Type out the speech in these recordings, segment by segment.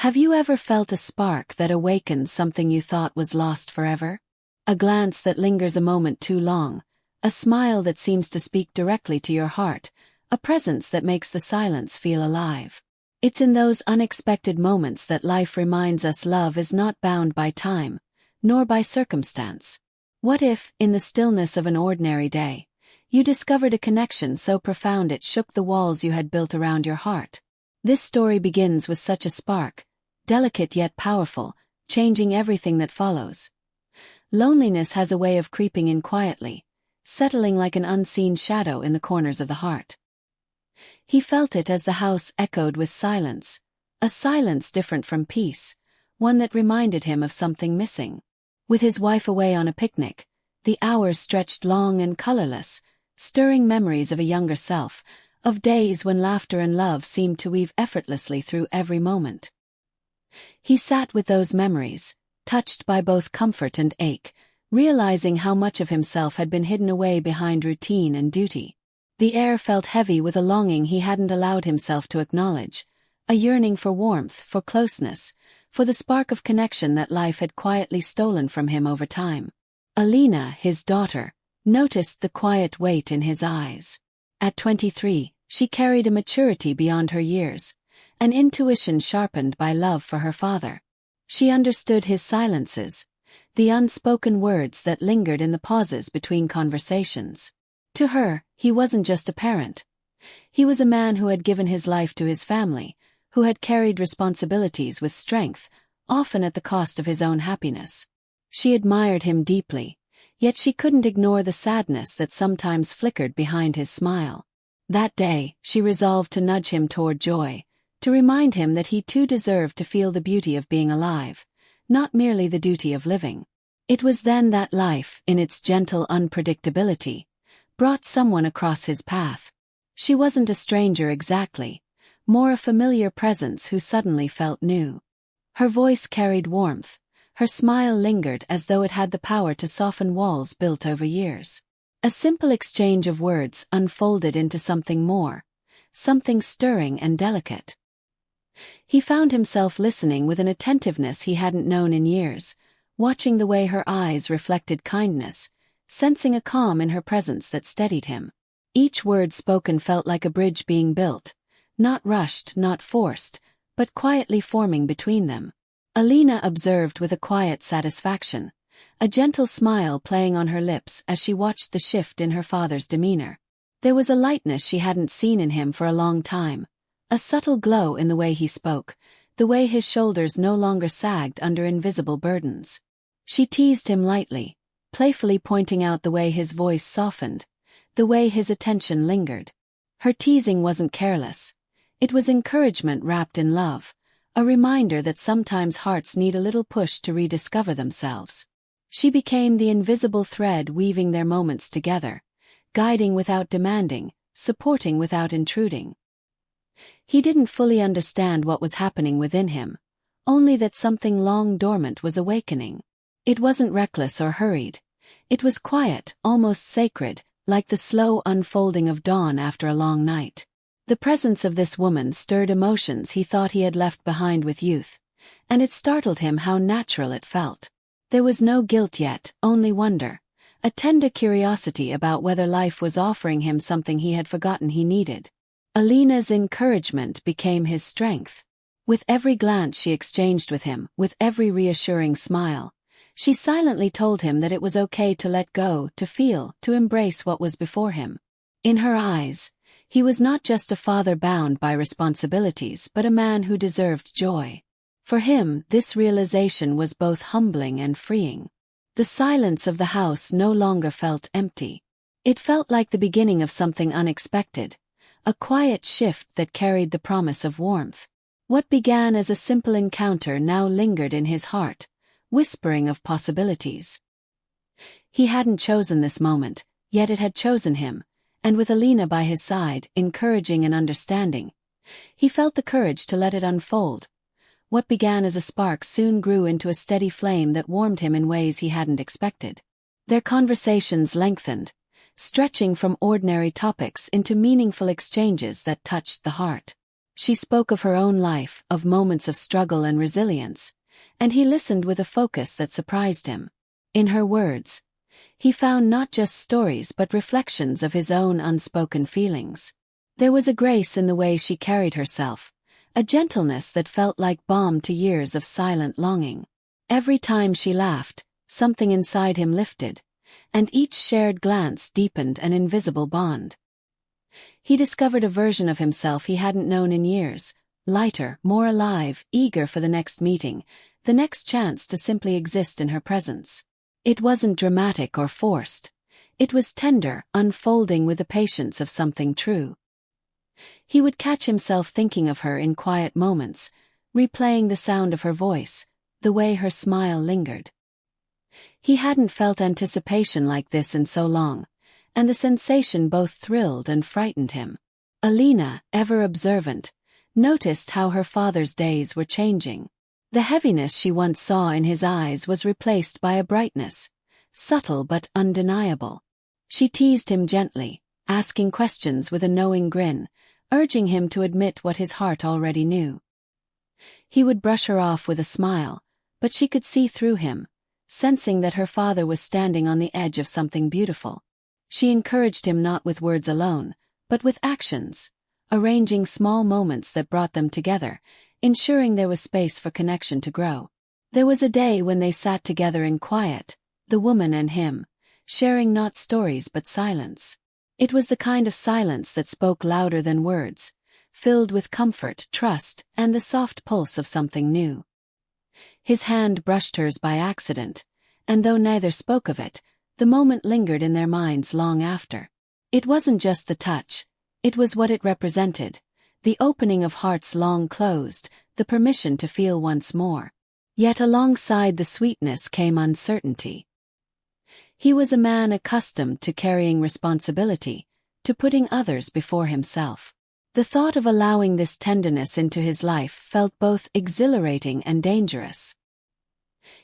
Have you ever felt a spark that awakens something you thought was lost forever? A glance that lingers a moment too long, a smile that seems to speak directly to your heart, a presence that makes the silence feel alive. It's in those unexpected moments that life reminds us love is not bound by time, nor by circumstance. What if, in the stillness of an ordinary day, you discovered a connection so profound it shook the walls you had built around your heart? This story begins with such a spark, delicate yet powerful, changing everything that follows. Loneliness has a way of creeping in quietly, settling like an unseen shadow in the corners of the heart. He felt it as the house echoed with silence, a silence different from peace, one that reminded him of something missing. With his wife away on a picnic, the hours stretched long and colorless, stirring memories of a younger self, of days when laughter and love seemed to weave effortlessly through every moment. He sat with those memories, touched by both comfort and ache, realizing how much of himself had been hidden away behind routine and duty. The air felt heavy with a longing he hadn't allowed himself to acknowledge, a yearning for warmth, for closeness, for the spark of connection that life had quietly stolen from him over time. Alina, his daughter, noticed the quiet weight in his eyes. At 23, she carried a maturity beyond her years, an intuition sharpened by love for her father. She understood his silences, the unspoken words that lingered in the pauses between conversations. To her, he wasn't just a parent. He was a man who had given his life to his family, who had carried responsibilities with strength, often at the cost of his own happiness. She admired him deeply, yet she couldn't ignore the sadness that sometimes flickered behind his smile. That day, she resolved to nudge him toward joy, to remind him that he too deserved to feel the beauty of being alive, not merely the duty of living. It was then that life, in its gentle unpredictability, brought someone across his path. She wasn't a stranger exactly, more a familiar presence who suddenly felt new. Her voice carried warmth, her smile lingered as though it had the power to soften walls built over years. A simple exchange of words unfolded into something more, something stirring and delicate. He found himself listening with an attentiveness he hadn't known in years, watching the way her eyes reflected kindness, sensing a calm in her presence that steadied him. Each word spoken felt like a bridge being built, not rushed, not forced, but quietly forming between them. Alina observed with a quiet satisfaction, a gentle smile playing on her lips as she watched the shift in her father's demeanor. There was a lightness she hadn't seen in him for a long time, a subtle glow in the way he spoke, the way his shoulders no longer sagged under invisible burdens. She teased him lightly, playfully pointing out the way his voice softened, the way his attention lingered. Her teasing wasn't careless. It was encouragement wrapped in love, a reminder that sometimes hearts need a little push to rediscover themselves. She became the invisible thread weaving their moments together, guiding without demanding, supporting without intruding. He didn't fully understand what was happening within him, only that something long dormant was awakening. It wasn't reckless or hurried. It was quiet, almost sacred, like the slow unfolding of dawn after a long night. The presence of this woman stirred emotions he thought he had left behind with youth, and it startled him how natural it felt. There was no guilt yet, only wonder, a tender curiosity about whether life was offering him something he had forgotten he needed. Alina's encouragement became his strength. With every glance she exchanged with him, with every reassuring smile, she silently told him that it was okay to let go, to feel, to embrace what was before him. In her eyes, he was not just a father bound by responsibilities but a man who deserved joy. For him, this realization was both humbling and freeing. The silence of the house no longer felt empty. It felt like the beginning of something unexpected, a quiet shift that carried the promise of warmth. What began as a simple encounter now lingered in his heart, whispering of possibilities. He hadn't chosen this moment, yet it had chosen him, and with Alina by his side, encouraging and understanding, he felt the courage to let it unfold. What began as a spark soon grew into a steady flame that warmed him in ways he hadn't expected. Their conversations lengthened, stretching from ordinary topics into meaningful exchanges that touched the heart. She spoke of her own life, of moments of struggle and resilience, and he listened with a focus that surprised him. In her words, he found not just stories but reflections of his own unspoken feelings. There was a grace in the way she carried herself, a gentleness that felt like balm to years of silent longing. Every time she laughed, something inside him lifted, and each shared glance deepened an invisible bond. He discovered a version of himself he hadn't known in years, lighter, more alive, eager for the next meeting, the next chance to simply exist in her presence. It wasn't dramatic or forced. It was tender, unfolding with the patience of something true. He would catch himself thinking of her in quiet moments, replaying the sound of her voice, the way her smile lingered. He hadn't felt anticipation like this in so long, and the sensation both thrilled and frightened him. Alina, ever observant, noticed how her father's days were changing. The heaviness she once saw in his eyes was replaced by a brightness, subtle but undeniable. She teased him gently, asking questions with a knowing grin, urging him to admit what his heart already knew. He would brush her off with a smile, but she could see through him, sensing that her father was standing on the edge of something beautiful. She encouraged him not with words alone, but with actions, arranging small moments that brought them together, ensuring there was space for connection to grow. There was a day when they sat together in quiet, the woman and him, sharing not stories but silence. It was the kind of silence that spoke louder than words, filled with comfort, trust, and the soft pulse of something new. His hand brushed hers by accident, and though neither spoke of it, the moment lingered in their minds long after. It wasn't just the touch, it was what it represented, the opening of hearts long closed, the permission to feel once more. Yet alongside the sweetness came uncertainty. He was a man accustomed to carrying responsibility, to putting others before himself. The thought of allowing this tenderness into his life felt both exhilarating and dangerous.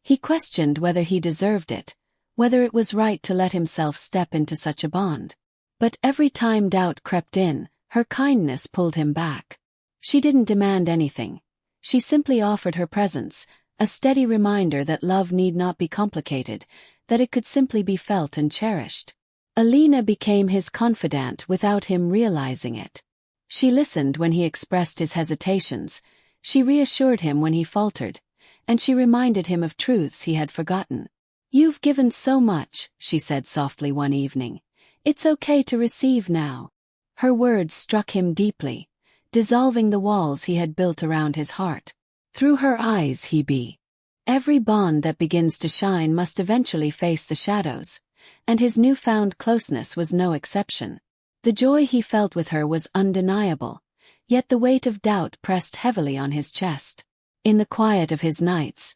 He questioned whether he deserved it, whether it was right to let himself step into such a bond. But every time doubt crept in, her kindness pulled him back. She didn't demand anything. She simply offered her presence, a steady reminder that love need not be complicated, that it could simply be felt and cherished. Alina became his confidant without him realizing it. She listened when he expressed his hesitations, she reassured him when he faltered, and she reminded him of truths he had forgotten. "You've given so much," she said softly one evening. "It's okay to receive now." Her words struck him deeply, dissolving the walls he had built around his heart. Through her eyes he be. Every bond that begins to shine must eventually face the shadows, and his newfound closeness was no exception. The joy he felt with her was undeniable, yet the weight of doubt pressed heavily on his chest. In the quiet of his nights,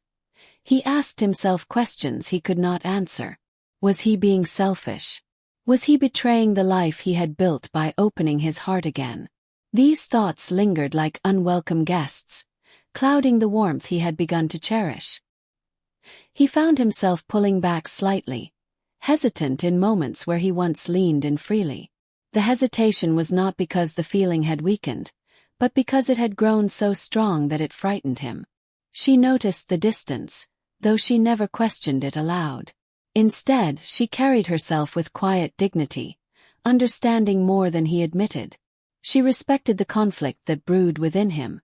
he asked himself questions he could not answer. Was he being selfish? Was he betraying the life he had built by opening his heart again? These thoughts lingered like unwelcome guests, clouding the warmth he had begun to cherish. He found himself pulling back slightly, hesitant in moments where he once leaned in freely. The hesitation was not because the feeling had weakened, but because it had grown so strong that it frightened him. She noticed the distance, though she never questioned it aloud. Instead, she carried herself with quiet dignity, understanding more than he admitted. She respected the conflict that brewed within him,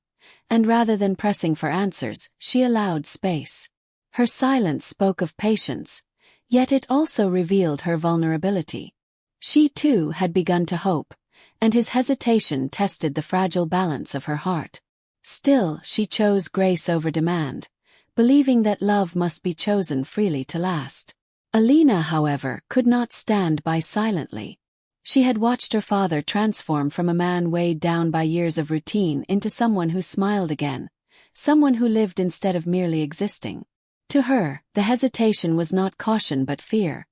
and rather than pressing for answers, she allowed space. Her silence spoke of patience, yet it also revealed her vulnerability. She too had begun to hope, and his hesitation tested the fragile balance of her heart. Still, she chose grace over demand, believing that love must be chosen freely to last. Alina, however, could not stand by silently. She had watched her father transform from a man weighed down by years of routine into someone who smiled again, someone who lived instead of merely existing. To her, the hesitation was not caution but fear,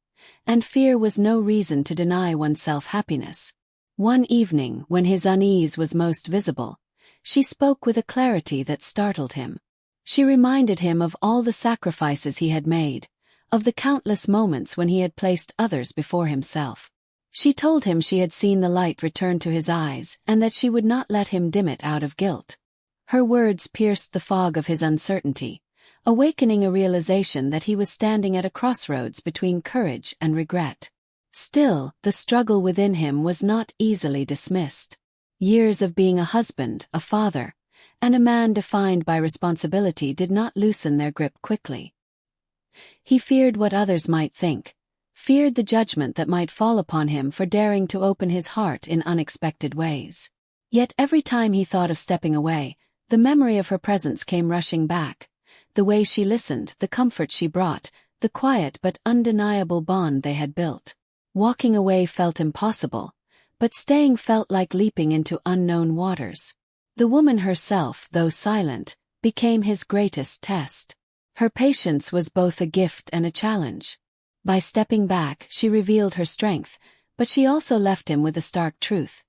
and fear was no reason to deny oneself happiness. One evening, when his unease was most visible, she spoke with a clarity that startled him. She reminded him of all the sacrifices he had made, of the countless moments when he had placed others before himself. She told him she had seen the light return to his eyes and that she would not let him dim it out of guilt. Her words pierced the fog of his uncertainty, awakening a realization that he was standing at a crossroads between courage and regret. Still, the struggle within him was not easily dismissed. Years of being a husband, a father, and a man defined by responsibility did not loosen their grip quickly. He feared what others might think, feared the judgment that might fall upon him for daring to open his heart in unexpected ways. Yet every time he thought of stepping away, the memory of her presence came rushing back. The way she listened, the comfort she brought, the quiet but undeniable bond they had built. Walking away felt impossible, but staying felt like leaping into unknown waters. The woman herself, though silent, became his greatest test. Her patience was both a gift and a challenge. By stepping back, she revealed her strength, but she also left him with a stark truth.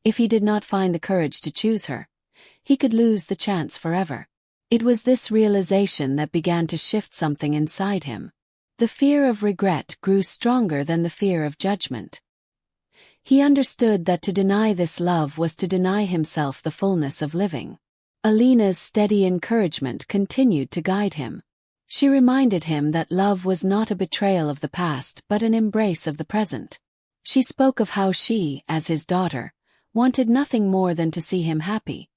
If he did not find the courage to choose her, he could lose the chance forever. It was this realization that began to shift something inside him. The fear of regret grew stronger than the fear of judgment. He understood that to deny this love was to deny himself the fullness of living. Alina's steady encouragement continued to guide him. She reminded him that love was not a betrayal of the past but an embrace of the present. She spoke of how she, as his daughter, wanted nothing more than to see him happy.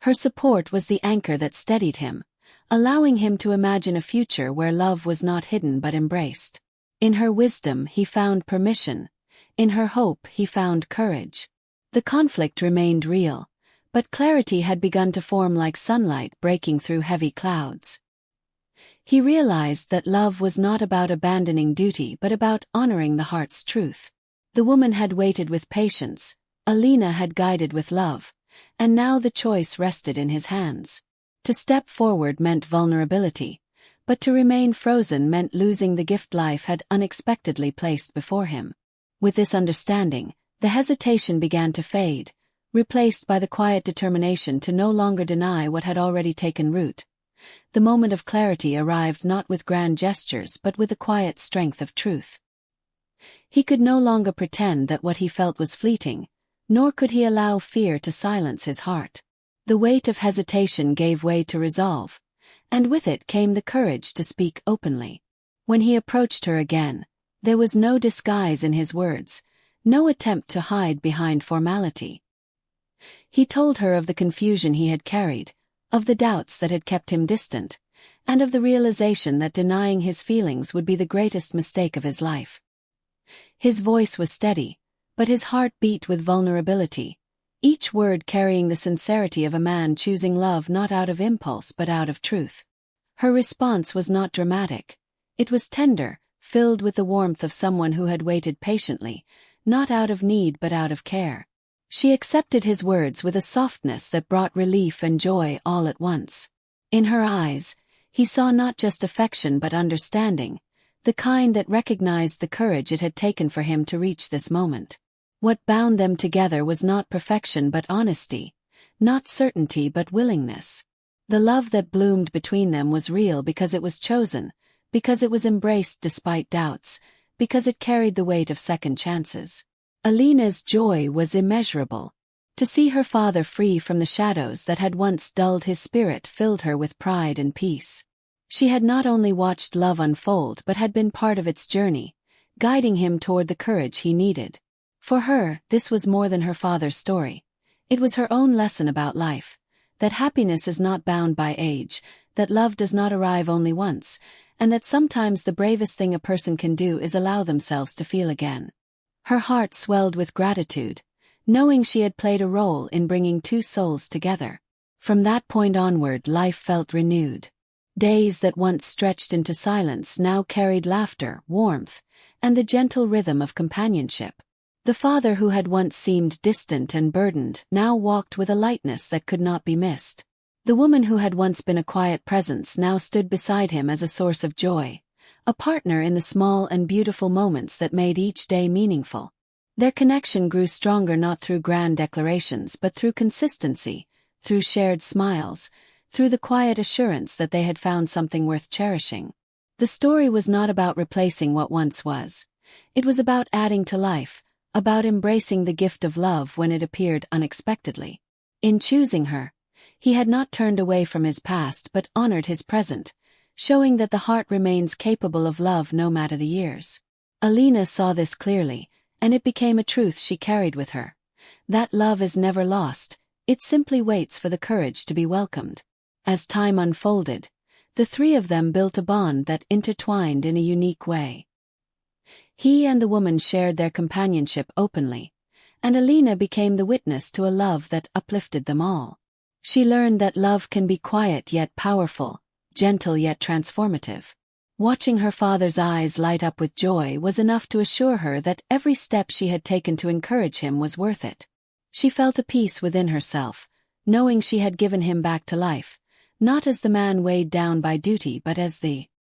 Her support was the anchor that steadied him, allowing him to imagine a future where love was not hidden but embraced. In her wisdom he found permission. In her hope he found courage. The conflict remained real, but clarity had begun to form like sunlight breaking through heavy clouds. He realized that love was not about abandoning duty but about honoring the heart's truth. The woman had waited with patience, Alina had guided with love, and now the choice rested in his hands. To step forward meant vulnerability, but to remain frozen meant losing the gift life had unexpectedly placed before him. With this understanding, the hesitation began to fade, replaced by the quiet determination to no longer deny what had already taken root. The moment of clarity arrived not with grand gestures but with the quiet strength of truth. He could no longer pretend that what he felt was fleeting, nor could he allow fear to silence his heart. The weight of hesitation gave way to resolve, and with it came the courage to speak openly. When he approached her again, there was no disguise in his words, no attempt to hide behind formality. He told her of the confusion he had carried, of the doubts that had kept him distant, and of the realization that denying his feelings would be the greatest mistake of his life. His voice was steady, but his heart beat with vulnerability, each word carrying the sincerity of a man choosing love not out of impulse but out of truth. Her response was not dramatic. It was tender, filled with the warmth of someone who had waited patiently, not out of need but out of care. She accepted his words with a softness that brought relief and joy all at once. In her eyes, he saw not just affection but understanding, the kind that recognized the courage it had taken for him to reach this moment. What bound them together was not perfection but honesty, not certainty but willingness. The love that bloomed between them was real because it was chosen, because it was embraced despite doubts, because it carried the weight of second chances. Alina's joy was immeasurable. To see her father free from the shadows that had once dulled his spirit filled her with pride and peace. She had not only watched love unfold but had been part of its journey, guiding him toward the courage he needed. For her, this was more than her father's story. It was her own lesson about life, that happiness is not bound by age, that love does not arrive only once, and that sometimes the bravest thing a person can do is allow themselves to feel again. Her heart swelled with gratitude, knowing she had played a role in bringing two souls together. From that point onward, life felt renewed. Days that once stretched into silence now carried laughter, warmth, and the gentle rhythm of companionship. The father who had once seemed distant and burdened now walked with a lightness that could not be missed. The woman who had once been a quiet presence now stood beside him as a source of joy, a partner in the small and beautiful moments that made each day meaningful. Their connection grew stronger not through grand declarations but through consistency, through shared smiles, through the quiet assurance that they had found something worth cherishing. The story was not about replacing what once was. It was about adding to life, about embracing the gift of love when it appeared unexpectedly. In choosing her, he had not turned away from his past but honored his present, showing that the heart remains capable of love no matter the years. Alina saw this clearly, and it became a truth she carried with her. That love is never lost, it simply waits for the courage to be welcomed. As time unfolded, the three of them built a bond that intertwined in a unique way. He and the woman shared their companionship openly, and Alina became the witness to a love that uplifted them all. She learned that love can be quiet yet powerful, gentle yet transformative. Watching her father's eyes light up with joy was enough to assure her that every step she had taken to encourage him was worth it. She felt a peace within herself, knowing she had given him back to life, not as the man weighed down by duty but as the